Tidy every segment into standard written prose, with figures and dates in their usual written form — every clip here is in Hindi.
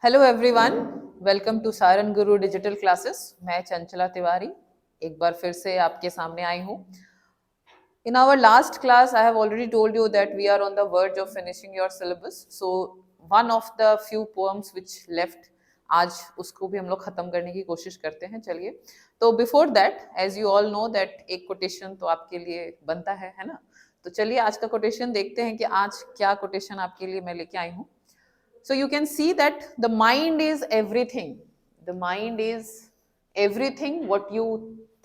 Hello everyone, welcome to Saran Guru digital classes. मैं चंचला तिवारी एक बार फिर से आपके सामने आई हूँ। In our last class, I have already told you that we are on the verge of finishing your syllabus. So one of the few poems which left, आज उसको भी हम लोग खत्म करने की कोशिश करते हैं। चलिए, तो before that, as you all know that एक कोटेशन तो आपके लिए बनता है ना। तो चलिए आज का कोटेशन देखते हैं कि आज क्या कोटेशन आपके लिए मैं लेके आई हूँ। So you can see that the mind is everything. The mind is everything. What you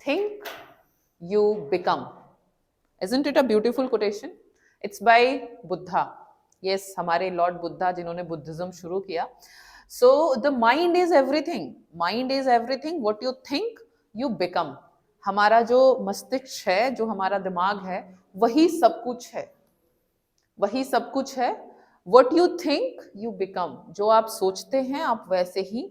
think, you become. Isn't it a beautiful quotation? It's by Buddha. Yes, हमारे लॉर्ड बुद्धा जिन्होंने बुद्धिज्म शुरू किया. So the mind is everything. Mind is everything. What you think, you become. हमारा जो मस्तिष्क है, जो हमारा दिमाग है, वही सब कुछ है. वही सब कुछ है. What you think, you become. जो आप सोचते हैं, आप वैसे ही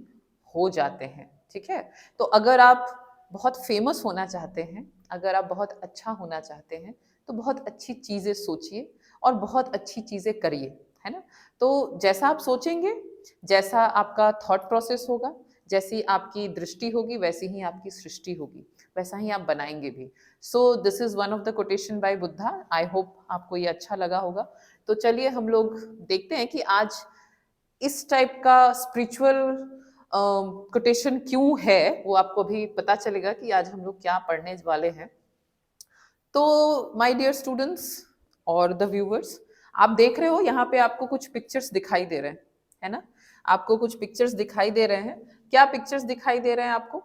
हो जाते हैं. ठीक है. तो अगर आप बहुत फेमस होना चाहते हैं, अगर आप बहुत अच्छा होना चाहते हैं, तो बहुत अच्छी चीजें सोचिए और बहुत अच्छी चीजें करिए, है ना. तो जैसा आप सोचेंगे, जैसा आपका थॉट प्रोसेस होगा, जैसी आपकी दृष्टि होगी, वैसी ही आपकी सृष्टि होगी, वैसा ही आप बनाएंगे भी. So this is one of the quotation by Buddha. I hope आपको ये अच्छा लगा होगा. तो चलिए हम लोग देखते हैं कि आज इस टाइप का स्पिरिचुअल कोटेशन क्यों है. वो आपको भी पता चलेगा कि आज हम लोग क्या पढ़ने वाले हैं. तो माय डियर स्टूडेंट्स और द व्यूअर्स, आप देख रहे हो यहाँ पे आपको कुछ पिक्चर्स दिखाई दे रहे हैं, है ना. आपको कुछ पिक्चर्स दिखाई दे रहे हैं. क्या पिक्चर्स दिखाई दे रहे हैं आपको?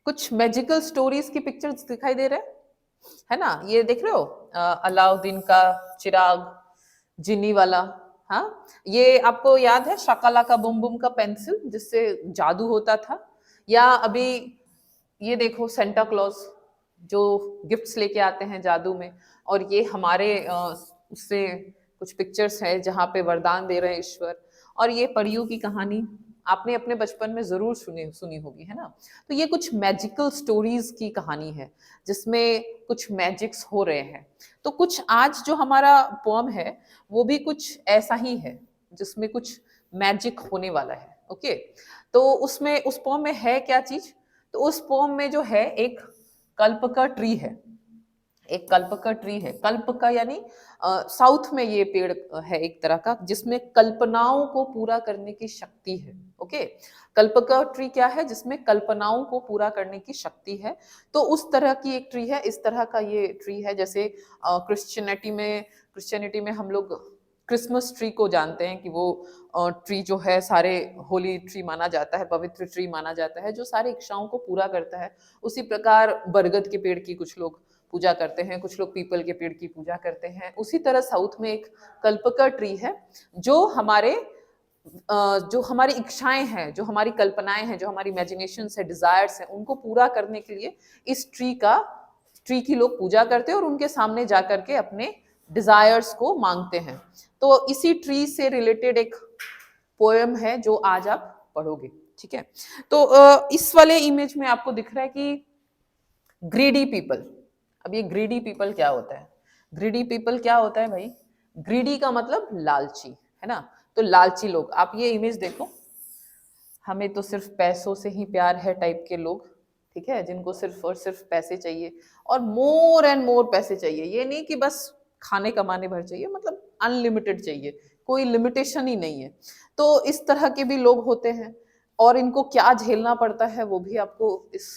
कुछ मैजिकल स्टोरीज की पिक्चर्स दिखाई दे रहे हैं, है ना. ये देख रहे हो, अलाउद्दीन का चिराग, जिन्नी वाला. हाँ, ये आपको याद है शाकाला का बुम बुम का पेंसिल जिससे जादू होता था. या अभी ये देखो सेंटा क्लॉज जो गिफ्ट्स लेके आते हैं जादू में. और ये हमारे उससे कुछ पिक्चर्स है जहाँ पे वरदान दे रहे हैं ईश्वर. और ये परियों की कहानी आपने अपने बचपन में जरूर सुनी होगी, है ना. तो ये कुछ मैजिकल स्टोरीज की कहानी है जिसमें कुछ मैजिक्स हो रहे हैं. तो कुछ आज जो हमारा पोम है वो भी कुछ ऐसा ही है जिसमें कुछ मैजिक होने वाला है. ओके. तो उसमें उस पोम में है क्या चीज? तो उस पोम में जो है एक कल्प का ट्री है. एक कल्प का ट्री है. कल्प का यानी साउथ में ये पेड़ है एक तरह का जिसमें कल्पनाओं को पूरा करने की शक्ति है. ओके. कल्प का ट्री क्या है? जिसमें कल्पनाओं को पूरा करने की शक्ति है. तो उस तरह की एक ट्री है. इस तरह का ये ट्री है. जैसे क्रिश्चियनिटी में हम लोग क्रिसमस ट्री को जानते हैं कि वो ट्री जो है सारे होली ट्री माना जाता है, पवित्र ट्री माना जाता है जो सारी इच्छाओं को पूरा करता है. उसी प्रकार बरगद के पेड़ की कुछ लोग पूजा करते हैं, कुछ लोग पीपल के पेड़ की पूजा करते हैं. उसी तरह साउथ में एक कल्पका ट्री है जो हमारी इच्छाएं हैं, जो हमारी कल्पनाएं हैं, जो हमारी इमेजिनेशन है, डिजायर्स हैं, उनको पूरा करने के लिए इस ट्री की लोग पूजा करते हैं और उनके सामने जाकर के अपने डिजायर्स को मांगते हैं. तो इसी ट्री से रिलेटेड एक पोएम है जो आज आप पढ़ोगे. ठीक है. तो इस वाले इमेज में आपको दिख रहा है कि ग्रीडी पीपल. अब ये ग्रीडी पीपल क्या होता है? ग्रीडी पीपल क्या होता है भाई? ग्रीडी का मतलब लालची, है ना. तो लालची लोग, आप ये इमेज देखो. हमें तो सिर्फ पैसों से ही प्यार है टाइप के लोग. ठीक है. जिनको सिर्फ और सिर्फ पैसे चाहिए और मोर एंड मोर पैसे चाहिए. ये नहीं कि बस खाने कमाने भर चाहिए, मतलब अनलिमिटेड चाहिए, कोई लिमिटेशन ही नहीं है. तो इस तरह के भी लोग होते हैं और इनको क्या झेलना पड़ता है वो भी आपको इस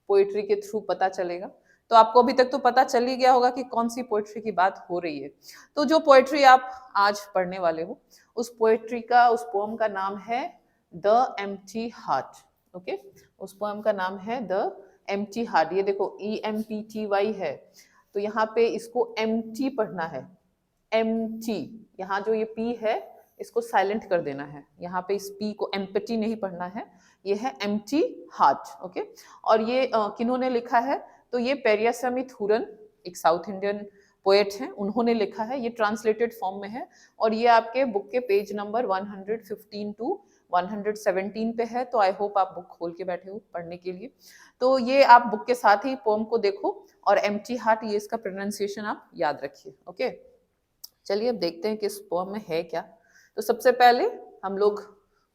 पोएट्री के थ्रू पता चलेगा. तो आपको अभी तक तो पता चल ही गया होगा कि कौन सी पोएट्री की बात हो रही है. तो जो पोएट्री आप आज पढ़ने वाले हो उस पोएट्री का, उस पोएम का नाम है द एम्प्टी हार्ट. ओके. उस पोएम का नाम है द एम्प्टी हार्ट. ये देखो EMPTY है, तो यहाँ पे इसको एम्प्टी पढ़ना है. एम्प्टी, यहाँ जो ये पी है इसको साइलेंट कर देना है. यहाँ पे इस पी को एम्प्टी नहीं पढ़ना है. ये है एम्प्टी हार्ट. ओके. और ये किन्होंने लिखा है? तो ये पेरियासामी थूरन, एक साउथ इंडियन पोएट हैं, उन्होंने लिखा है. ये ट्रांसलेटेड फॉर्म में है और ये आपके बुक के पेज नंबर 115 टू 117 पे है. तो आई होप आप बुक खोल के बैठे हो पढ़ने के लिए. तो ये आप बुक के साथ ही पोएम को देखो और एम्प्टी हार्ट ये इसका प्रोनाउंसिएशन आप याद रखिए. ओके. चलिए अब देखते हैं कि इस पोएम में है क्या. तो सबसे पहले हम लोग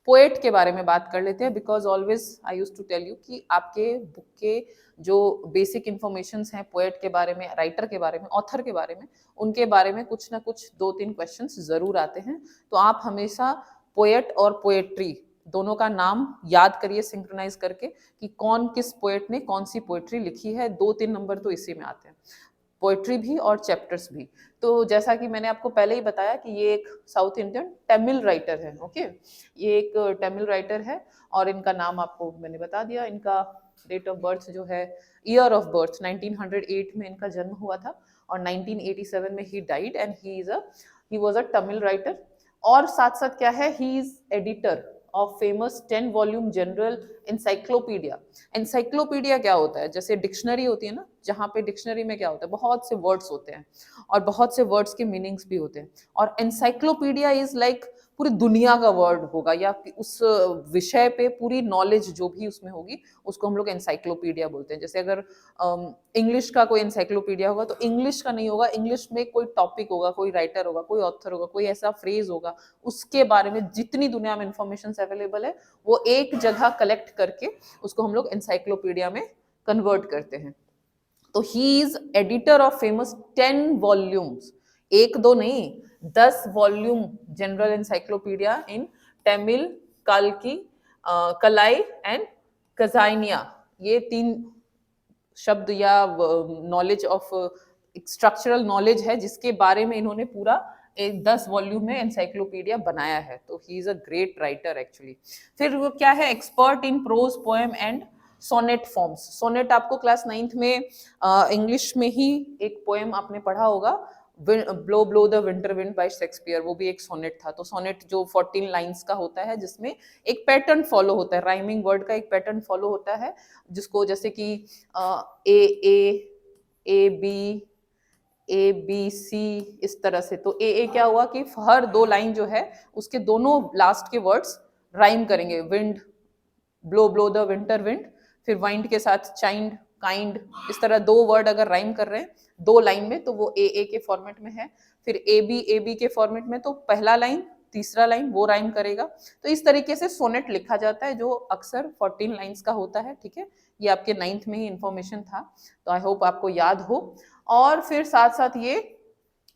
पोएट के बारे में बात कर लेते हैं, because always I use to tell you कि आपके बुक के जो बेसिक इन्फॉर्मेशंस हैं पोएट के बारे में, राइटर के बारे में, ऑथर के बारे में, उनके बारे में कुछ ना कुछ 2-3 क्वेश्चंस जरूर आते हैं। तो आप हमेशा पोएट और पोएट्री दोनों का नाम याद करिए सिंक्रोनाइज करके कि कौन किस पोएट ने कौन सी पोएट्री लिखी है। 2-3 नंबर तो इसी में आते हैं, पोएट्री भी और चैप्टर्स भी। तो जैसा कि मैंने आपको पहले ही बताया कि ये एक साउथ इंडियन तमिल राइटर है। ओके, ये एक तमिल राइटर है और इनका नाम आपको मैंने बता दिया। इनका डेट ऑफ बर्थ जो है, ईयर ऑफ बर्थ 1908 में इनका जन्म हुआ था और 1987 में he died and he was a Tamil writer. और साथ साथ क्या है, he is editor of famous 10 volume general encyclopedia. Encyclopedia क्या होता है, जैसे डिक्शनरी होती है ना, जहाँ पे डिक्शनरी में क्या होता है, बहुत से वर्ड्स होते हैं और बहुत से वर्ड्स के मीनिंग्स भी होते हैं। और एनसाइक्लोपीडिया इज लाइक पूरी दुनिया का वर्ड होगा या उस विषय पे पूरी नॉलेज जो भी उसमें होगी उसको हम लोग एनसाइक्लोपीडिया बोलते हैं। जैसे अगर इंग्लिश का कोई एनसाइक्लोपीडिया होगा तो इंग्लिश का नहीं होगा, इंग्लिश में कोई टॉपिक होगा, कोई राइटर होगा, कोई ऑथर होगा, कोई ऐसा फ्रेज होगा, उसके बारे में जितनी दुनिया में इंफॉर्मेशन अवेलेबल है वो एक जगह कलेक्ट करके उसको हम लोग एनसाइक्लोपीडिया में कन्वर्ट करते हैं। तो he is editor of famous 10 volumes, एक दो नहीं, 10 वॉल्यूम जनरल एनसाइक्लोपीडिया इन तमिल, काल्की, कलाई एंड कजाइनिया। ये 3 शब्द या नॉलेज ऑफ स्ट्रक्चरल नॉलेज है जिसके बारे में इन्होंने पूरा 10 वॉल्यूम में एनसाइक्लोपीडिया बनाया है। तो he is a great writer actually. फिर वो क्या है, expert in prose, poem and sonnet forms. Sonnet आपको क्लास 9th में इंग्लिश में ही एक पोएम आपने पढ़ा होगा, blow blow the winter wind bye Shakespeare, वो भी एक सोनेट था। तो सोनेट जो 14 लाइंस का होता है जिसमें एक पैटर्न फॉलो होता है, राइमिंग वर्ड का एक पैटर्न फॉलो होता है, जिसको जैसे कि ए बी सी इस तरह से। तो ए क्या हुआ कि हर 2 लाइन जो है उसके दोनों लास्ट के वर्ड्स राइम करेंगे, wind, blow blow the winter wind, फिर वाइंड के साथ चाइंड, काइंड, इस तरह 2 वर्ड अगर राइम कर रहे हैं 2 लाइन में तो वो ए के फॉर्मेट में है। फिर ए बी के फॉर्मेट में तो पहला लाइन तीसरा लाइन वो राइम करेगा। तो इस तरीके से सोनेट लिखा जाता है जो अक्सर 14 लाइंस का होता है। ठीक है, ये आपके 9th में ही इंफॉर्मेशन था, तो आई होप आपको याद हो। और फिर साथ साथ ये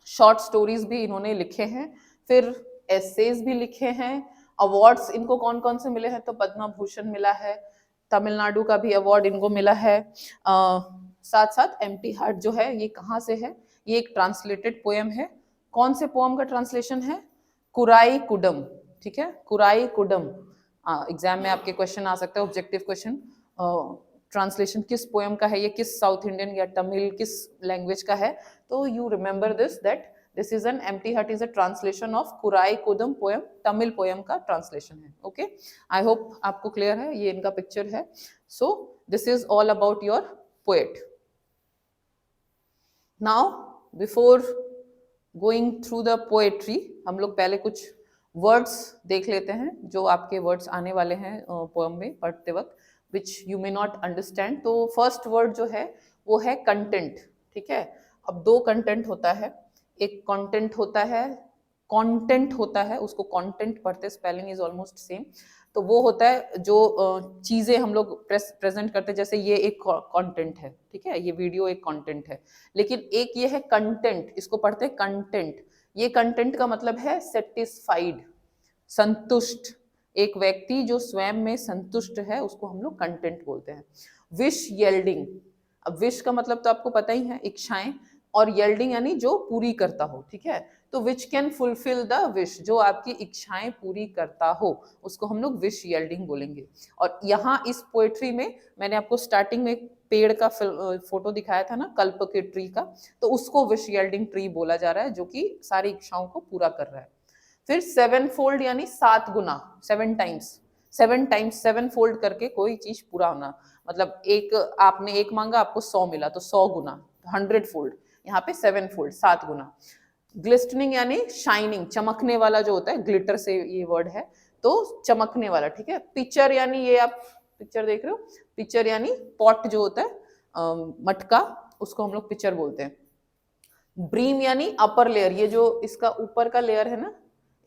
शॉर्ट स्टोरीज भी इन्होंने लिखे हैं, फिर एसेज भी लिखे हैं। अवार्ड्स इनको कौन कौन से मिले हैं, तो पद्म भूषण मिला है, तमिलनाडु का भी अवार्ड इनको मिला है। साथ साथ एम्प्टी हार्ट जो है ये कहाँ से है, ये एक ट्रांसलेटेड पोएम है। कौन से पोएम का ट्रांसलेशन है, कुराई कुडम। ठीक है, कुराई कुडम, एग्जाम में आपके क्वेश्चन आ सकता है, ऑब्जेक्टिव क्वेश्चन। ट्रांसलेशन किस पोएम का है, ये किस साउथ इंडियन या तमिल किस लैंग्वेज का है, तो you remember this that this is an empty heart is a translation of Kurai Kudam poem, Tamil poem का ट्रांसलेशन है। ओके, आई होप आपको क्लियर है, ये इनका पिक्चर है। So this is all about your poet. Now before going through the poetry, हम लोग पहले कुछ वर्ड्स देख लेते हैं जो आपके वर्ड्स आने वाले हैं पोएम में पढ़ते वक्त, which you may not understand. तो फर्स्ट वर्ड जो है वो है कंटेंट। ठीक है, अब 2 कंटेंट होता है, एक कंटेंट होता है, कंटेंट होता है, उसको कंटेंट पढ़ते, स्पेलिंग इज ऑलमोस्ट सेम। तो वो होता है जो चीजें हम लोग प्रेजेंट करते हैं, जैसे ये एक कंटेंट है। ठीक है, ये वीडियो एक कंटेंट है। लेकिन एक ये है कंटेंट, इसको पढ़ते हैं कंटेंट। ये कंटेंट का मतलब है सेटिस्फाइड, संतुष्ट। एक व्यक्ति जो स्वयं में संतुष्ट है उसको हम लोग कंटेंट बोलते हैं। विश येल्डिंग, अब विश का मतलब तो आपको पता ही है, इच्छाएं, और येल्डिंग यानी जो पूरी करता हो। ठीक है, तो which can fulfil the wish, जो आपकी इच्छाएं पूरी करता हो उसको हम लोग विश येल्डिंग बोलेंगे। और यहाँ इस पोएट्री में मैंने आपको स्टार्टिंग में पेड़ का फोटो दिखाया था ना, कल्प के ट्री का, तो उसको विश येल्डिंग ट्री बोला जा रहा है, जो कि सारी इच्छाओं को पूरा कर रहा है। फिर 7 फोल्ड यानी 7 गुना, 7 टाइम्स, 7 फोल्ड करके कोई चीज पूरा होना। मतलब एक आपने 1 मांगा, आपको 100 मिला, तो 100 गुना, 100 फोल्ड। यहाँ पे 7 फोल्ड, 7 गुना। ग्लिस्टनिंग यानी शाइनिंग, चमकने वाला जो होता है, ग्लिटर से ये वर्ड है, तो चमकने वाला। ठीक है, पिक्चर यानी ये आप पिक्चर देख रहे हो, पिक्चर यानी पॉट जो होता है मटका, उसको हम लोग पिक्चर बोलते हैं। ब्रीम यानी अपर लेयर, ये जो इसका ऊपर का लेयर है ना,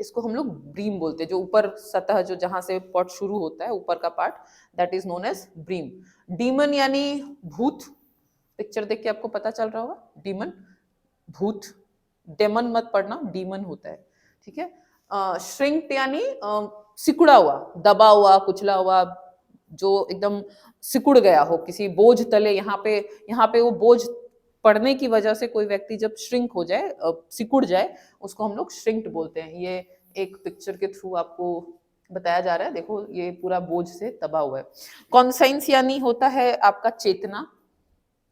इसको हम लोग ब्रीम बोलते हैं। जो ऊपर सतह, जो जहां से पॉट शुरू होता है, ऊपर का part, that is known as brim. Demon यानी भूत, पिक्चर देख के आपको पता चल रहा होगा, डीमन भूत, डेमन मत पढ़ना, डीमन होता है, ठीक है। श्रिंक यानी सिकुड़ा हुआ, दबा हुआ, कुचला हुआ, जो एकदम सिकुड़ गया हो किसी बोझ तले। यहाँ पे वो बोझ पड़ने की वजह से कोई व्यक्ति जब श्रिंक हो जाए, सिकुड़ जाए, उसको हम लोग श्रिंक्ड बोलते हैं। ये एक पिक्चर के थ्रू आपको बताया जा रहा है, देखो ये पूरा बोझ से दबा हुआ है। कॉन्साइंस यानी होता है आपका चेतना,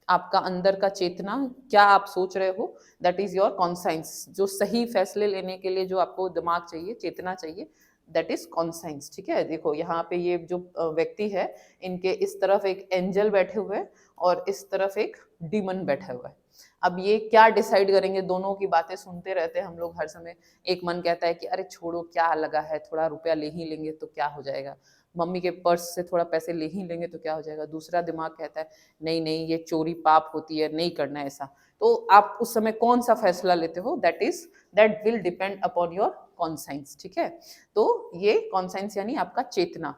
आपका अंदर का चेतना, क्या आप सोच रहे हो, दैट इज योर कॉन्साइंस। जो सही फैसले लेने के लिए जो आपको दिमाग चाहिए, चेतना चाहिए, दैट इज कॉन्साइंस, ठीक है। देखो यहाँ पे ये जो व्यक्ति है, इनके इस तरफ एक एंजल बैठे हुए हैं और इस तरफ एक डीमन बैठा हुआ है। अब ये क्या डिसाइड करेंगे, दोनों की बातें सुनते रहते हैं हम लोग हर समय। एक मन कहता है कि अरे छोड़ो, क्या लगा है, थोड़ा रुपया ले ही लेंगे तो क्या हो जाएगा, मम्मी के पर्स से थोड़ा पैसे ले ही लेंगे तो क्या हो जाएगा। दूसरा दिमाग कहता है नहीं नहीं, ये चोरी पाप होती है, नहीं करना ऐसा। तो आप उस समय कौन सा फैसला लेते हो, that will depend upon your conscience, ठीक है। तो ये कॉन्साइंस यानी आपका चेतना।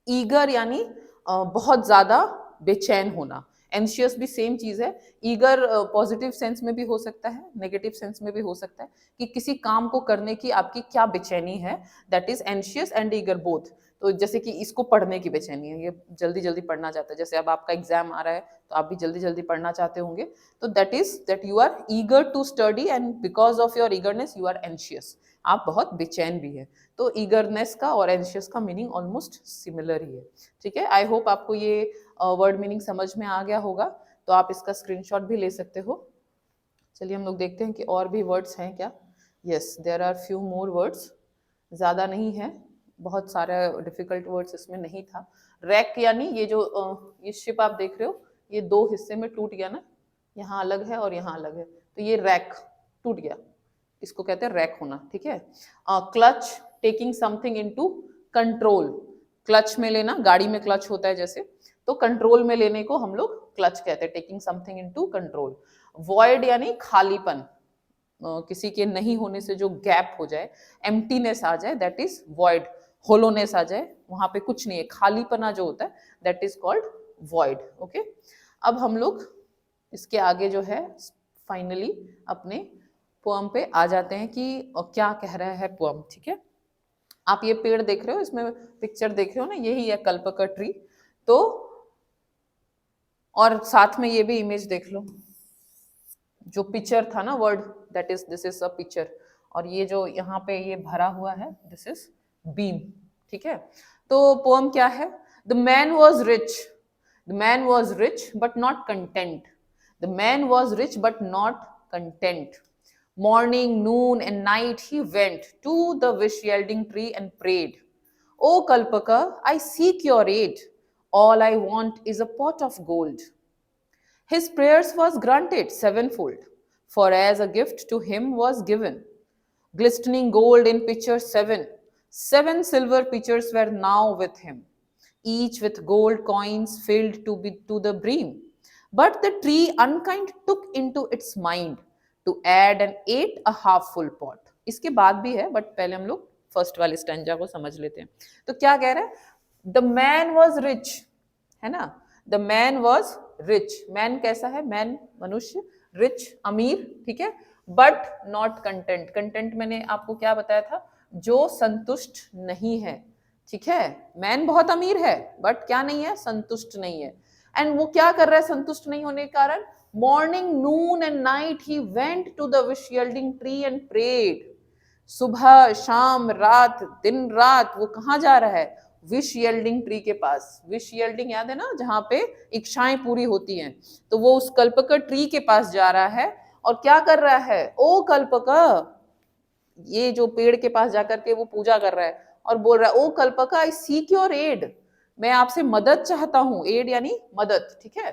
ईगर यानी बहुत ज्यादा बेचैन होना। एंशियस भी सेम चीज है। ईगर पॉजिटिव सेंस में भी हो सकता है, नेगेटिव सेंस में भी हो सकता है, कि किसी काम को करने की आपकी क्या बेचैनी है, that is anxious and eager both. तो जैसे कि इसको पढ़ने की बेचैनी है, ये जल्दी जल्दी पढ़ना चाहता है, जैसे अब आपका एग्जाम आ रहा है तो आप भी जल्दी जल्दी पढ़ना चाहते होंगे, तो that you are eager to study and because of your eagerness you are anxious, आप बहुत बेचैन भी है। तो ईगरनेस का और एंशियस का मीनिंग ऑलमोस्ट सिमिलर ही है, ठीक है। आई होप आपको ये वर्ड मीनिंग समझ में आ गया होगा, तो आप इसका स्क्रीनशॉट भी ले सकते हो। चलिए हम लोग देखते हैं कि और भी वर्ड्स हैं क्या। Yes, there are few more words, ज़्यादा नहीं है, बहुत सारे डिफिकल्ट वर्ड्स इसमें नहीं था। रैक यानी ये जो ये शिप आप देख रहे हो, ये दो हिस्से में टूट गया ना, यहाँ अलग है और यहाँ अलग है, तो ये रैक टूट गया, इसको कहते हैं रैक होना, ठीक है। Clutch, taking something into control, clutch में लेना, गाड़ी में क्लच होता है जैसे, तो कंट्रोल में लेने को हम लोग क्लच कहते हैं, taking something into control. Void यानी खालीपन, किसी के नहीं होने से जो गैप हो जाए, एम्प्टीनेस आ जाए, दैट इज वॉइड। होलोनेस आ जाए, वहां पे कुछ नहीं है, खालीपना जो होता है, that is called void, okay. अब हम लोग इसके आगे जो है फाइनली अपने पोएम पे आ जाते हैं कि क्या कह रहा है पोएम, ठीक है। आप ये पेड़ देख रहे हो, इसमें पिक्चर देख रहे हो ना, यही है कल्प का ट्री। तो और साथ में ये भी इमेज देख लो, जो पिक्चर था ना word, that is this is a picture, और ये जो यहाँ पे ये भरा हुआ है, दिस इज बीम, ठीक है। तो पोएम क्या है, the man was rich, the man was rich but not content, the man was rich but not content, morning, noon, and night he went to the wish-yielding tree and prayed. O Kalpaka, I seek your aid. All I want is a pot of gold. His prayers was granted sevenfold, for as a gift to him was given glistening gold in pitchers seven. 7 silver pitchers were now with him, each with gold coins filled to the brim. But the tree unkind took into its mind to add and ate a half full pot. इसके बाद भी है, बट पहले हम लोग फर्स्ट वाले स्टैंजा को समझ लेते हैं। तो क्या कह रहा है, द मैन वॉज रिच, है ना, the man was rich, man कैसा है, मैन मनुष्य, रिच अमीर, ठीक है, बट नॉट कंटेंट, कंटेंट मैंने आपको क्या बताया था, जो संतुष्ट नहीं है, ठीक है। मैन बहुत अमीर है बट क्या नहीं है, संतुष्ट नहीं है। एंड वो क्या कर रहा है संतुष्ट नहीं होने के कारण, morning, noon and night he went to the wish yielding tree and prayed, सुबह शाम रात दिन रात वो कहाँ जा रहा है, विश यील्डिंग ट्री के पास। विश यील्डिंग याद है ना, जहां पे इच्छाएं पूरी होती हैं, तो वो उस कल्पक ट्री के पास जा रहा है और क्या कर रहा है, ओ कल्पक, ये जो पेड़ के पास जाकर के वो पूजा कर रहा है और बोल रहा है, ओ कल्पक, आई सीक योर एड, मैं आपसे मदद चाहता हूं, एड यानी मदद, ठीक है।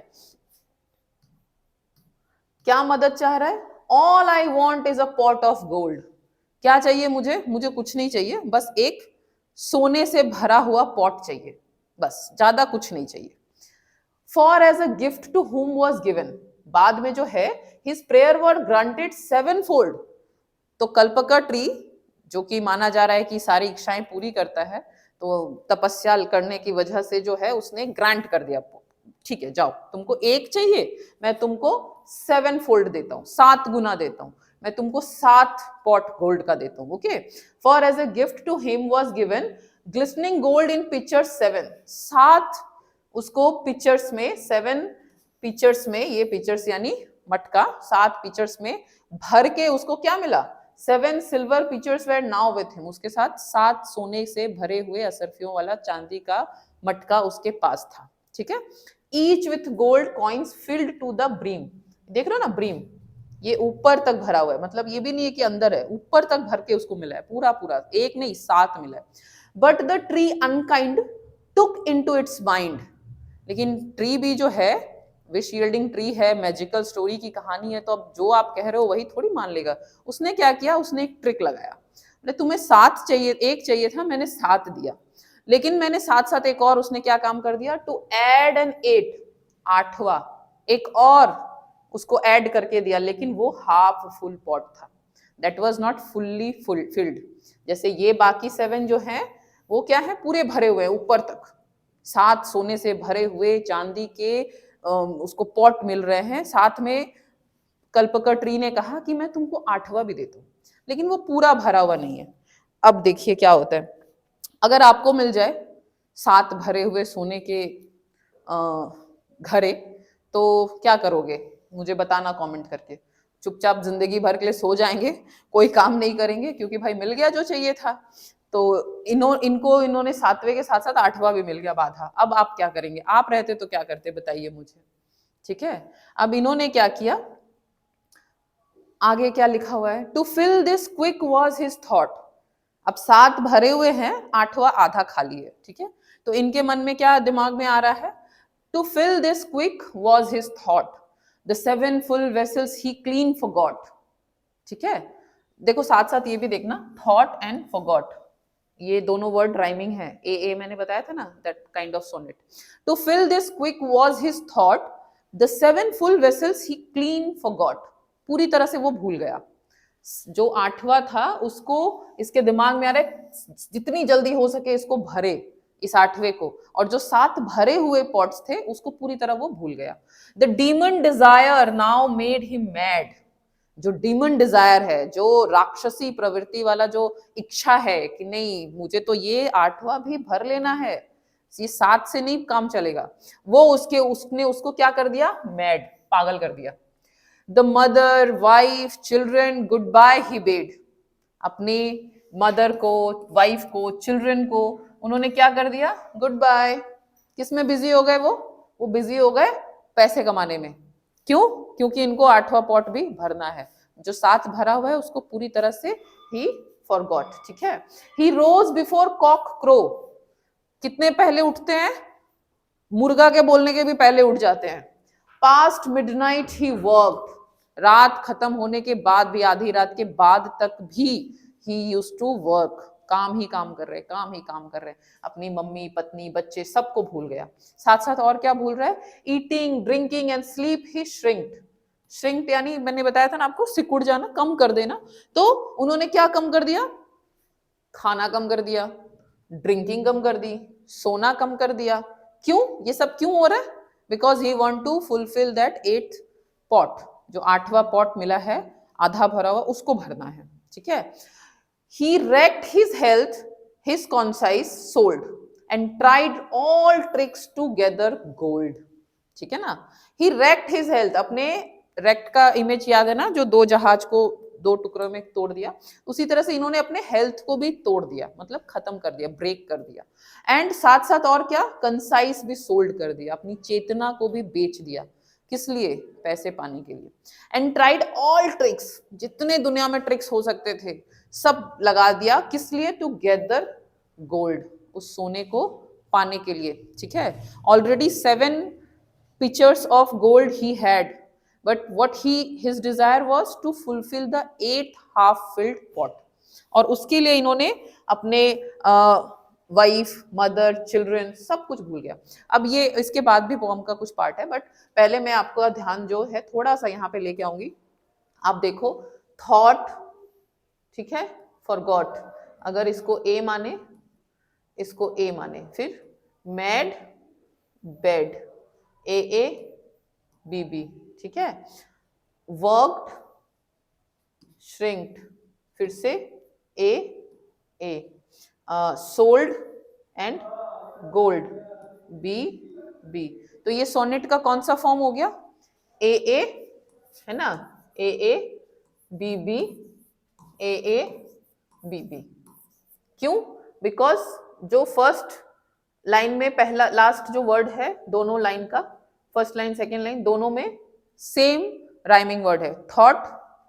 क्या मदद चाह रहा है, all I want is a pot of gold, क्या चाहिए मुझे, मुझे कुछ नहीं चाहिए, बस एक सोने से भरा हुआ पॉट चाहिए, बस ज्यादा कुछ नहीं चाहिए। For as a gift to whom was given, बाद में जो है, his prayer were granted seven fold, तो कल्पका ट्री जो कि माना जा रहा है कि सारी इच्छाएं पूरी करता है, तो तपस्या करने की वजह से जो है उसने ग्रांट कर दिया, ठीक है जाओ, तुमको एक चाहिए, मैं तुमको 7 फोल्ड देता हूँ, 7 गुना देता हूँ, मैं तुमको 7 पॉट गोल्ड का देता हूँ। Okay, for as a gift to him was given glistening gold in pictures 7, 7 उसको पिक्चर्स में, 7 पिक्चर्स में, ये पिक्चर्स यानी मटका, 7 पिक्चर्स में भर के उसको क्या मिला, 7 silver pictures were now with him, उसके साथ 7 सोने से भरे हुए असरफियों वाला चांदी का मटका उसके पास था। ठीक है, each with gold coins filled to the brim, देख रहे हो ना ब्रीम, ये ऊपर तक भरा हुआ है, मतलब ये भी नहीं है कि अंदर है, ऊपर तक भर के उसको मिला है, पूरा पूरा, एक नहीं 7 मिला है। But the tree unkind took into its mind, लेकिन ट्री भी जो है विश यील्डिंग ट्री है, मैजिकल स्टोरी की कहानी है, तो अब जो आप कह रहे हो वही थोड़ी मान लेगा। उसने क्या किया, उसने एक ट्रिक लगाया, तुम्हें 7 चाहिए, एक चाहिए था, मैंने 7 दिया, लेकिन मैंने साथ साथ एक और उसने क्या काम कर दिया, टू एड एन 8, 8वां एक और उसको ऐड करके दिया, लेकिन वो हाफ फुल पॉट था, that was not fully filled. जैसे ये बाकी 7 जो हैं वो क्या है, पूरे भरे हुए हैं ऊपर तक, 7 सोने से भरे हुए चांदी के उसको पॉट मिल रहे हैं, साथ में कल्पका ट्री ने कहा कि मैं तुमको 8वां भी देता हूँ, लेकिन वो पूरा भरा हुआ नहीं है। अब देखिए क्या होता है, अगर आपको मिल जाए 7 भरे हुए सोने के घड़े, तो क्या करोगे, मुझे बताना कमेंट करके। चुपचाप जिंदगी भर के लिए सो जाएंगे, कोई काम नहीं करेंगे, क्योंकि भाई मिल गया जो चाहिए था, तो इन्होंने 7वें के साथ साथ 8वां भी मिल गया बाधा। अब आप क्या करेंगे, आप रहते तो क्या करते बताइए मुझे। ठीक है, अब इन्होंने क्या किया, आगे क्या लिखा हुआ है, to fill this quick was his thought, अब 7 भरे हुए हैं, 8वां आधा खाली है। ठीक है, तो इनके मन में क्या दिमाग में आ रहा है, to fill this quick was his thought, the 7 full vessels he clean forgot. ठीक है, देखो साथ साथ ये भी देखना, थॉट एंड फॉरगॉट, ये दोनों वर्ड राइमिंग है, ए मैंने बताया था ना, that kind of sonnet. To fill this quick was his thought, the 7 full vessels he clean forgot, पूरी तरह से वो भूल गया। जो 8वां था उसको इसके दिमाग में आ रहा है, जितनी जल्दी हो सके इसको भरे, इस 8वें को, और जो 7 भरे हुए पॉट्स थे उसको पूरी तरह वो भूल गया। The demon desire now made him mad, जो डीमन डिजायर है, जो राक्षसी प्रवृत्ति वाला जो इच्छा है कि नहीं मुझे तो ये 8वां भी भर लेना है, ये 7 से नहीं काम चलेगा, वो उसने उसको क्या कर दिया, मैड, पागल कर दिया। The mother wife children good bye he bade, अपनी मदर को, वाइफ को, चिल्ड्रन को उन्होंने क्या कर दिया, गुड बाय। किस में बिजी हो गए, वो बिजी हो गए पैसे कमाने में। क्यों, क्योंकि इनको 8वां पॉट भी भरना है, जो 7 भरा हुआ है उसको पूरी तरह से ही फॉरगॉट। ठीक है, ही रोज बिफोर कॉक क्रो, कितने पहले उठते हैं, मुर्गा के बोलने के भी पहले उठ जाते हैं। पास्ट मिडनाइट ही वर्कड, रात खत्म होने के बाद भी, आधी रात के बाद तक भी ही यूज्ड टू वर्क, काम ही काम कर रहे, काम ही काम कर रहे, अपनी मम्मी पत्नी बच्चे सबको भूल गया। साथ साथ और क्या भूल रहा है, eating drinking and sleep he shrinked, shrinked यानी मैंने बताया था ना आपको, सिकुड़ जाना, कम कर देना, तो उन्होंने क्या कम कर दिया, खाना कम कर दिया, ड्रिंकिंग कम कर दी, सोना कम कर दिया। क्यों, ये सब क्यों हो रहा है, because he want to fulfill that 8th pot, जो 8वां पॉट मिला है आधा भरा हुआ उसको भरना है। ठीक है, he wrecked his health, his conscience sold and tried all tricks to gather gold। ठीक है ना, he wrecked his health, अपने wrecked का इमेज याद है ना, जो 2 जहाज को 2 टुकड़ों में तोड़ दिया, उसी तरह से इन्होंने अपने हेल्थ को भी तोड़ दिया, मतलब खत्म कर दिया, ब्रेक कर दिया। एंड साथ साथ और क्या, कंसाइज भी सोल्ड कर दिया, अपनी चेतना को भी बेच दिया, किस लिए, पैसे पाने के लिए। एंड ट्राइड ऑल ट्रिक्स, जितने दुनिया में ट्रिक्स हो सकते थे सब लगा दिया, किस लिए, टू गैदर गोल्ड, उस सोने को पाने के लिए। ठीक है, already 7 pitchers of gold he had, but what his desire was to fulfill the 8 half filled pot, और उसके लिए इन्होंने अपने वाइफ मदर चिल्ड्रन सब कुछ भूल गया। अब ये इसके बाद भी पोम का कुछ पार्ट है, बट पहले मैं आपका ध्यान जो है थोड़ा सा यहाँ पे लेके आऊंगी। आप देखो, थॉट, ठीक है, फॉरगॉट, अगर इसको ए माने, इसको ए माने, फिर mad, bed, A A B B, ठीक है। वर्कड, श्रिंक्ड, फिर से A A, sold and gold, B B. तो ये सोनेट का कौन सा फॉर्म हो गया? ए ए, है ना, A A B B, A A B B. क्यों? बिकॉज जो फर्स्ट लाइन में पहला लास्ट जो वर्ड है दोनों लाइन का, फर्स्ट लाइन सेकेंड लाइन दोनों में सेम राइमिंग वर्ड है, थॉट,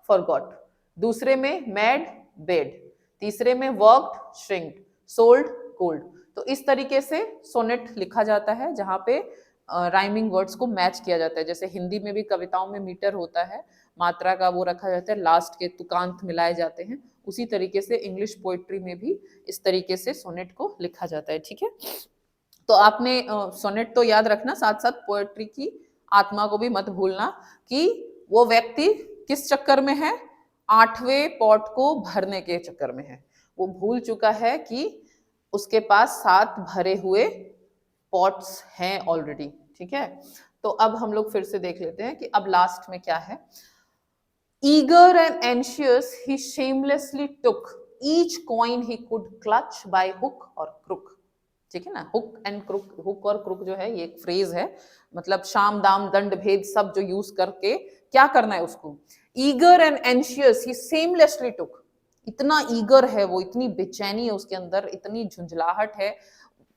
फॉरगॉट। दूसरे में मैड, बेड, तीसरे में वर्कड, श्रिंक्ड, सोल्ड, गोल्ड। तो इस तरीके से सोनेट लिखा जाता है जहां पे राइमिंग वर्ड्स को मैच किया जाता है। जैसे हिंदी में भी कविताओं में मीटर होता है, मात्रा का वो रखा जाता है, लास्ट के तुकांत मिलाए जाते हैं, उसी तरीके से इंग्लिश पोएट्री में भी इस तरीके से सोनेट को लिखा जाता है, ठीक है। तो आपने सोनेट तो याद रखना, साथ साथ पोएट्री की आत्मा को भी मत भूलना कि वो व्यक्ति किस चक्कर में है, 8वें पॉट को भरने के चक्कर में है। वो भूल चुका है कि उसके पास 7 भरे हुए पॉट्स हैं ऑलरेडी, ठीक है। तो अब हम लोग फिर से देख लेते हैं कि अब लास्ट में क्या है। Eager and anxious, he shamelessly took each coin he could clutch by hook or crook, ठीक है ना। हुक एंड क्रुक, हुक और क्रुक जो है ये एक फ्रेज है, मतलब शाम दाम दंड भेद सब जो यूज करके क्या करना है उसको। Eager and anxious he seamlessly टुक, इतना ईगर है वो, इतनी बेचैनी है उसके अंदर, इतनी झुंझलाहट है,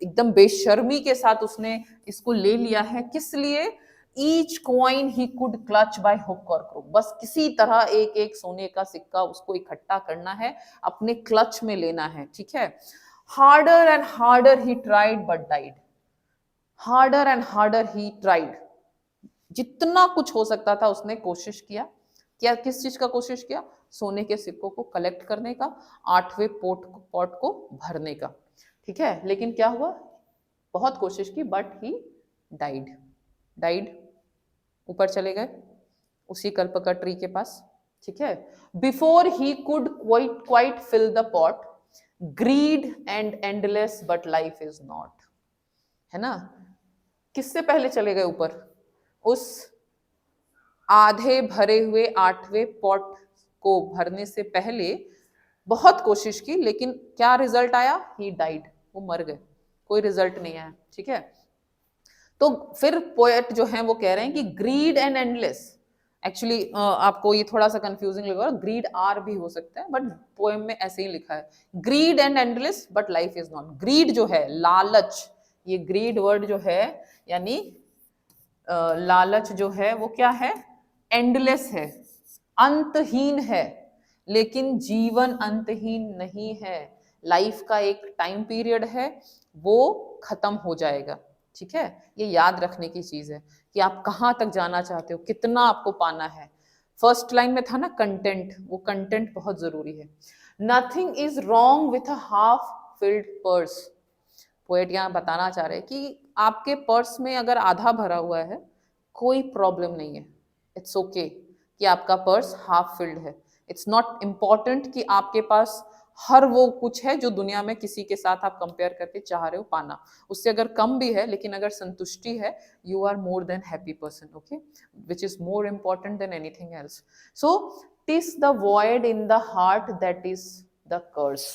एकदम बेशर्मी के साथ उसने इसको ले लिया है। किस लिए? Each coin he could clutch bye hook और क्रुक, बस किसी तरह एक एक सोने का सिक्का उसको इकट्ठा करना है, अपने क्लच में लेना है, ठीक है। Harder and harder he tried but died. Harder and harder he tried. जितना कुछ हो सकता था उसने कोशिश किया। क्या, किस चीज का कोशिश किया? सोने के सिक्कों को कलेक्ट करने का, 8वें पॉट को भरने का, ठीक है। लेकिन क्या हुआ? बहुत कोशिश की बट ही डाइड। डाइड, ऊपर चले गए उसी कल्पका ट्री के पास, ठीक है। Before he could quite fill the pot, greed and endless but life is not, है ना। किससे पहले चले गए ऊपर? उस आधे भरे हुए 8वें पॉट को भरने से पहले बहुत कोशिश की, लेकिन क्या रिजल्ट आया? ही डाइड, वो मर गए, कोई रिजल्ट नहीं आया, ठीक है। तो फिर पोएट जो है वो कह रहे हैं कि ग्रीड एंड एंडलेस, एक्चुअली आपको ये थोड़ा सा कंफ्यूजिंग लगेगा, ग्रीड आर भी हो सकता है बट पोएम में ऐसे ही लिखा है, greed and endless but life is not. Greed जो है लालच, ये ग्रीड वर्ड जो है यानी लालच जो है वो क्या है? एंडलेस है, अंतहीन है, लेकिन जीवन अंतहीन नहीं है। लाइफ का एक टाइम पीरियड है, वो खत्म हो जाएगा, ठीक है। ये याद रखने की चीज है कि आप कहाँ तक जाना चाहते हो, कितना आपको पाना है। फर्स्ट लाइन में था ना कंटेंट, वो कंटेंट बहुत जरूरी है। Nothing is wrong with a half filled purse. Poet यहाँ बताना चाह रहे हैं कि आपके पर्स में अगर आधा भरा हुआ है कोई प्रॉब्लम नहीं है, इट्स ओके कि आपका पर्स हाफ फिल्ड है। इट्स नॉट इम्पॉर्टेंट कि आपके पास हर वो कुछ है जो दुनिया में किसी के साथ आप कंपेयर करके चाह रहे हो पाना, उससे अगर कम भी है लेकिन अगर संतुष्टि है, you are more than happy person, okay, which is more important than anything else. So tis the void in the heart that is the curse.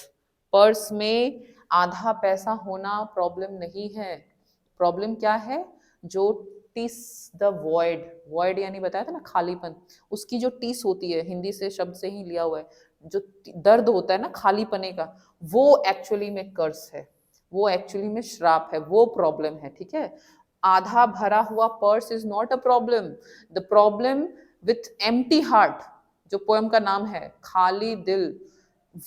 Purse में आधा पैसा होना प्रॉब्लम नहीं है, प्रॉब्लम क्या है? जो टिस द वॉइड, वॉइड यानी बताया था ना खालीपन, उसकी जो टिस होती है, हिंदी से शब्द से ही लिया हुआ है, जो दर्द होता है ना खालीपने का, वो एक्चुअली में कर्स है, वो एक्चुअली में श्राप है, वो प्रॉब्लम है, ठीक है। आधा भरा हुआ purse is not a problem, the problem with empty heart, जो पोएम का नाम है खाली दिल,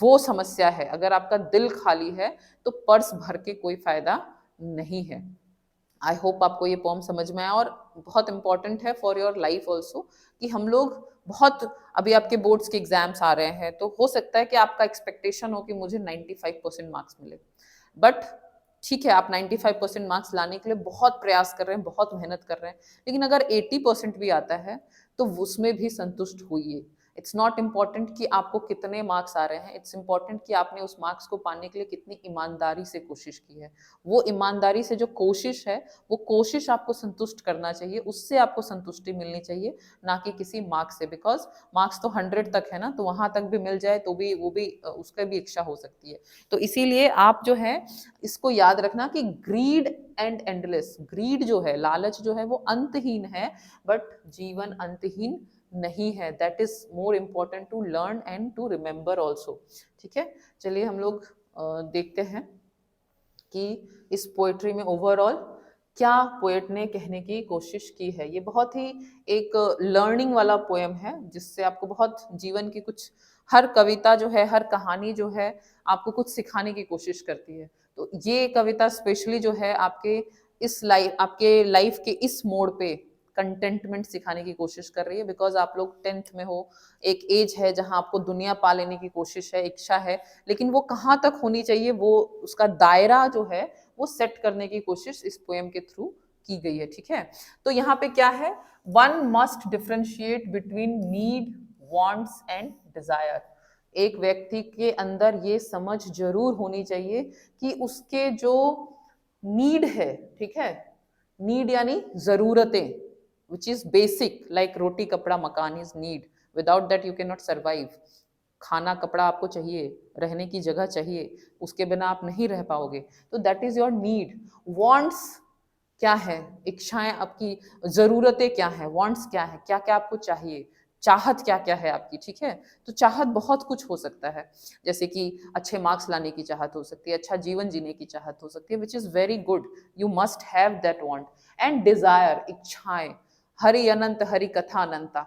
वो समस्या है। अगर आपका दिल खाली है तो पर्स भर के कोई फायदा नहीं है। आई होप आपको ये पोम समझ में आया, और बहुत इंपॉर्टेंट है फॉर योर लाइफ ऑल्सो कि हम लोग बहुत, अभी आपके बोर्ड्स के एग्जाम्स आ रहे हैं तो हो सकता है कि आपका एक्सपेक्टेशन हो कि मुझे 95% मार्क्स मिले, बट ठीक है आप 95% मार्क्स लाने के लिए बहुत प्रयास कर रहे हैं, बहुत मेहनत कर रहे हैं, लेकिन अगर 80% भी आता है तो उसमें भी संतुष्ट होइए। इट्स नॉट इम्पॉर्टेंट कि आपको कितने मार्क्स आ रहे हैं, इट्स इम्पॉर्टेंट कि आपने उस मार्क्स को पाने के लिए कितनी ईमानदारी से कोशिश की है। वो ईमानदारी से जो कोशिश है, वो कोशिश आपको संतुष्ट करना चाहिए, उससे आपको संतुष्टि मिलनी चाहिए, ना कि किसी मार्क्स से। बिकॉज मार्क्स तो 100 तक है ना, तो वहां तक भी मिल जाए तो भी वो भी उसका भी इच्छा हो सकती है। तो इसीलिए आप जो है इसको याद रखना कि ग्रीड एंड एंडलेस, ग्रीड जो है, लालच जो है वो अंतहीन है, बट जीवन अंतहीन नहीं है। That is more important to learn and to remember also. ठीक है, चलिए हम लोग देखते हैं कि इस पोएट्री में ओवरऑल क्या पोएट ने कहने की कोशिश की है। ये बहुत ही एक लर्निंग वाला पोएम है, जिससे आपको बहुत जीवन की कुछ, हर कविता जो है, हर कहानी जो है, आपको कुछ सिखाने की कोशिश करती है। तो ये कविता स्पेशली जो है आपके लाइफ के इस मोड़ पे कंटेंटमेंट सिखाने की कोशिश कर रही है। बिकॉज आप लोग 10th में हो, एक एज है जहां आपको दुनिया पा लेने की कोशिश है, इच्छा है, लेकिन वो कहाँ तक होनी चाहिए, वो उसका दायरा जो है वो सेट करने की कोशिश इस पोएम के थ्रू की गई है। ठीक है, तो यहाँ पे क्या है, one must differentiate between need, wants and desire. एक व्यक्ति के अंदर ये समझ जरूर होनी चाहिए कि उसके जो नीड है, ठीक है, नीड यानी जरूरतें, विच इज बेसिक, लाइक रोटी कपड़ा मकान is need, without that you can not survive. खाना कपड़ा आपको चाहिए, रहने की जगह चाहिए, उसके बिना आप नहीं रह पाओगे, तो that is your need. Wants क्या है, इच्छाएं आपकी, जरूरतें क्या है, वांट्स क्या है, क्या क्या आपको चाहिए, चाहत क्या क्या है आपकी। ठीक है, तो चाहत बहुत कुछ हो सकता है, जैसे कि अच्छे मार्क्स लाने की चाहत हो सकती है, अच्छा जीवन जीने की चाहत हो सकती है, which is very good, you must have that want. And desire, इच्छाएं, हरि अनंत हरि कथा अनंता,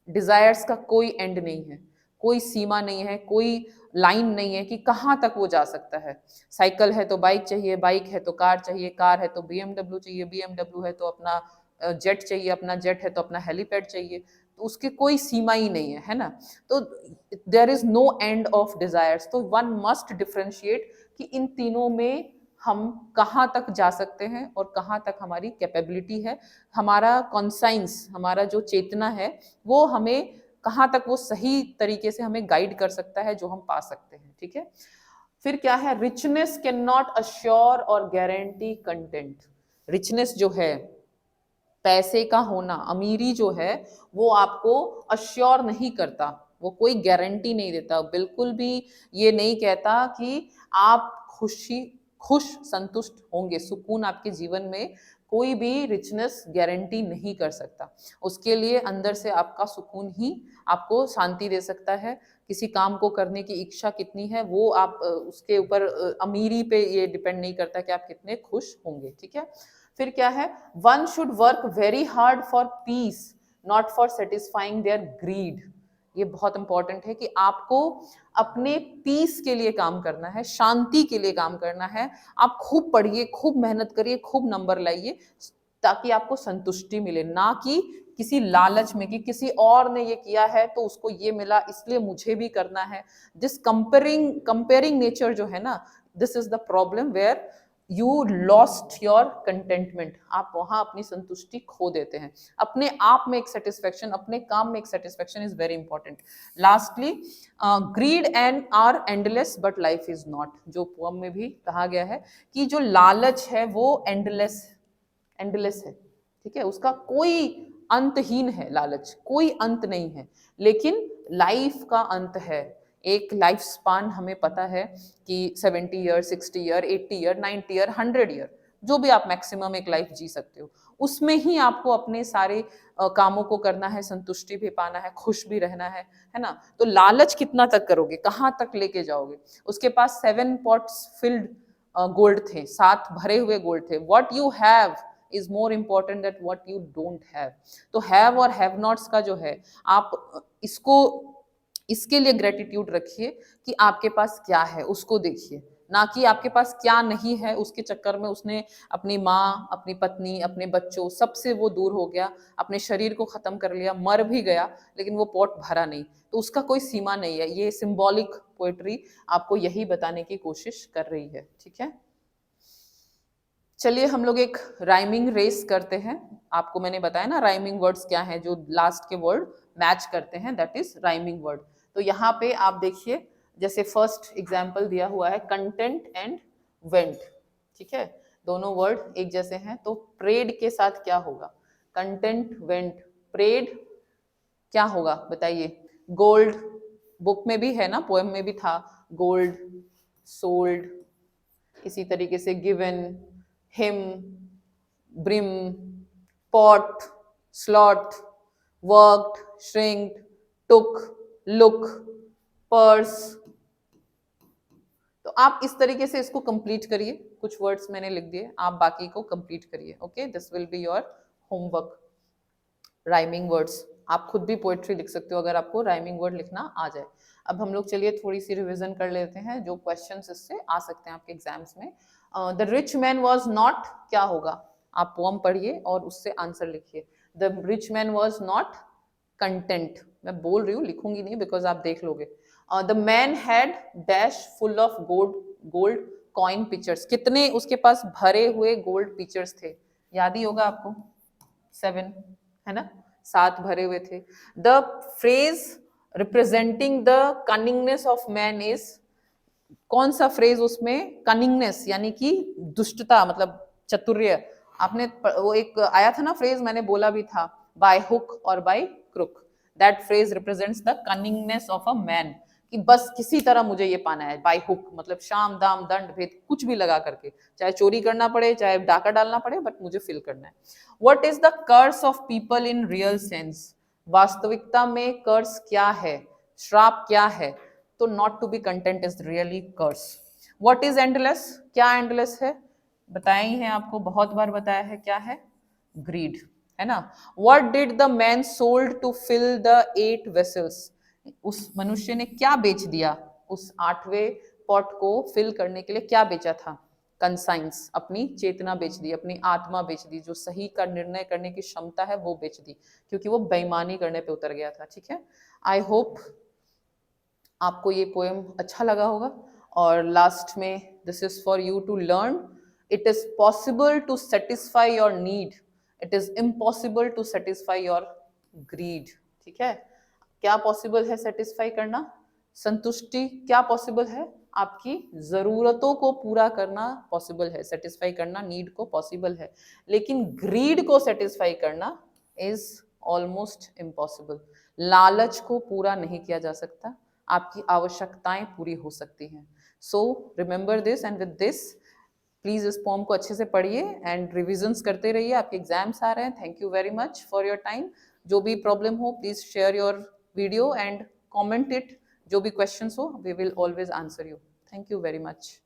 डिजायर्स का कोई एंड नहीं है, कोई सीमा नहीं है, कोई लाइन नहीं है कि कहाँ तक वो जा सकता है। साइकिल है तो बाइक चाहिए, बाइक है तो कार चाहिए, कार है तो बीएमडब्ल्यू चाहिए, बीएमडब्ल्यू है तो अपना जेट चाहिए, अपना जेट है तो अपना हेलीपैड चाहिए, तो उसकी कोई सीमा ही नहीं है ना। तो there is no end of desires. तो वन मस्ट डिफरेंशिएट कि इन तीनों में हम कहाँ तक जा सकते हैं और कहाँ तक हमारी कैपेबिलिटी है, हमारा कॉन्साइंस, हमारा जो चेतना है, वो हमें कहाँ तक वो सही तरीके से हमें गाइड कर सकता है, जो हम पा सकते हैं। ठीक है, फिर क्या है, रिचनेस कैन नॉट अश्योर और गारंटी कंटेंट। रिचनेस जो है, पैसे का होना, अमीरी जो है, वो आपको अश्योर नहीं करता, वो कोई गारंटी नहीं देता, बिल्कुल भी ये नहीं कहता कि आप खुश संतुष्ट होंगे, सुकून आपके जीवन में कोई भी रिचनेस गारंटी नहीं कर सकता। उसके लिए अंदर से आपका सुकून ही आपको शांति दे सकता है। किसी काम को करने की इच्छा कितनी है, वो आप उसके ऊपर अमीरी पे ये डिपेंड नहीं करता कि आप कितने खुश होंगे। ठीक है, फिर क्या है, one should work very hard for peace, not for satisfying their greed. ये बहुत इंपॉर्टेंट है कि आपको अपने पीस के लिए काम करना है, शांति के लिए काम करना है। आप खूब पढ़िए, खूब मेहनत करिए, खूब नंबर लाइए, ताकि आपको संतुष्टि मिले, ना कि किसी लालच में कि किसी और ने ये किया है तो उसको ये मिला, इसलिए मुझे भी करना है। दिस कंपेयरिंग नेचर जो है ना, this is the problem where you lost your contentment. आप वहां अपनी संतुष्टि खो देते हैं। अपने आप में एक सेटिस्फेक्शन, अपने काम में एक satisfaction is very important. Lastly, greed and are endless but life is not. जो पोएम में भी कहा गया है कि जो लालच है वो एंडलेस है। ठीक है, उसका कोई अंतहीन है, लालच कोई अंत नहीं है, लेकिन लाइफ का अंत है। एक लाइफ स्पान हमें पता है कि 70 year, 60 year, 80 year, 90 year, 100 year, जो भी आप मैक्सिमम एक लाइफ जी सकते हो, उसमें ही आपको अपने सारे कामों को करना है, संतुष्टि भी पाना है, खुश भी रहना है ना। तो लालच कितना तक करोगे, कहाँ तक लेके जाओगे। उसके पास 7 पॉट्स फिल्ड गोल्ड थे, 7 भरे हुए गोल्ड थे। What you have is more important that what you don't have. तो हैव और हैव नॉट्स का जो है, आप इसको, इसके लिए ग्रेटिट्यूड रखिए कि आपके पास क्या है, उसको देखिए, ना कि आपके पास क्या नहीं है उसके चक्कर में उसने अपनी माँ, अपनी पत्नी, अपने बच्चों, सबसे वो दूर हो गया, अपने शरीर को खत्म कर लिया, मर भी गया, लेकिन वो पॉट भरा नहीं। तो उसका कोई सीमा नहीं है। ये सिंबॉलिक पोएट्री आपको यही बताने की कोशिश कर रही है। ठीक है, चलिए हम लोग एक राइमिंग रेस करते हैं। आपको मैंने बताया ना राइमिंग वर्ड्स क्या हैं, जो लास्ट के वर्ड मैच करते हैं, दैट इज राइमिंग वर्ड। तो यहाँ पे आप देखिए, जैसे फर्स्ट एग्जाम्पल दिया हुआ है कंटेंट एंड वेंट, ठीक है, दोनों वर्ड एक जैसे हैं, तो प्रेड के साथ क्या होगा, कंटेंट वेंट प्रेड, क्या होगा बताइए, गोल्ड, बुक में भी है ना, पोएम में भी था, गोल्ड, सोल्ड, इसी तरीके से given, him, brim, pot, slot, worked, shrinked, took, look, purse. तो आप इस तरीके से इसको कंप्लीट करिए, कुछ वर्ड्स मैंने लिख दिए, आप बाकी को कंप्लीट करिए। Okay, this will be your homework, rhyming words. आप खुद भी पोएट्री लिख सकते हो अगर आपको राइमिंग वर्ड लिखना आ जाए। अब हम लोग चलिए थोड़ी सी रिवीजन कर लेते हैं जो क्वेश्चंस इससे आ सकते हैं आपके एग्जाम्स में। The rich man was not, क्या होगा, आप पोअम पढ़िए और उससे आंसर लिखिए। The rich man was not content, मैं बोल रही हूँ, लिखूंगी नहीं बिकॉज आप देख लोगे। The man had dash full of gold coin pictures, कितने उसके पास भरे हुए गोल्ड पिक्चर्स थे, याद ही होगा आपको, 7, है ना, 7 भरे हुए थे। The phrase representing the cunningness of man is, कौन सा फ्रेज उसमें, कनिंगनेस यानी कि दुष्टता, मतलब चतुर्य, आपने वो एक आया था ना फ्रेज, मैंने बोला भी था, बाय हुक और by crook, that phrase represents the cunningness of a man, कि बस किसी तरह मुझे ये पाना है, बाय हुक मतलब शाम दाम दंड भेद कुछ भी लगा करके, चाहे चोरी करना पड़े चाहे डाका डालना पड़े, बट मुझे फिल करना है। What is the curse of people in real sense, वास्तविकता में कर्स क्या है, श्राप क्या है, तो not to be content is really curse. What is endless, क्या एंडलेस है, बताया ही है आपको, बहुत बार बताया है, क्या है, ग्रीड, है ना। What did the man sold to fill the 8 vessels, उस मनुष्य ने क्या बेच दिया, उस 8वें पॉट को फिल करने के लिए क्या बेचा था, कंसाइंस, अपनी चेतना बेच दी, अपनी आत्मा बेच दी, जो सही का निर्णय करने की क्षमता है वो बेच दी, क्योंकि वो बेईमानी करने पे उतर गया था। ठीक है, आई होप आपको ये पोएम अच्छा लगा होगा। और लास्ट में, this is for you to learn, it is possible to satisfy your need, it is impossible to satisfy your greed. ठीक है, क्या पॉसिबल है सेटिस्फाई करना, संतुष्टि, क्या पॉसिबल है, आपकी जरूरतों को पूरा करना पॉसिबल है, सेटिस्फाई करना नीड को पॉसिबल है, लेकिन ग्रीड को सेटिस्फाई करना इज ऑलमोस्ट इम्पॉसिबल। लालच को पूरा नहीं किया जा सकता, आपकी आवश्यकताएं पूरी हो सकती हैं। So remember this, and with this please इस पोम को अच्छे से पढ़िए एंड रिविजन्स करते रहिए, आपके एग्जाम्स आ रहे हैं। Thank you very much for your time. जो भी प्रॉब्लम हो please share your video and comment it, जो भी क्वेश्चंस हो we will always answer you. Thank you very much.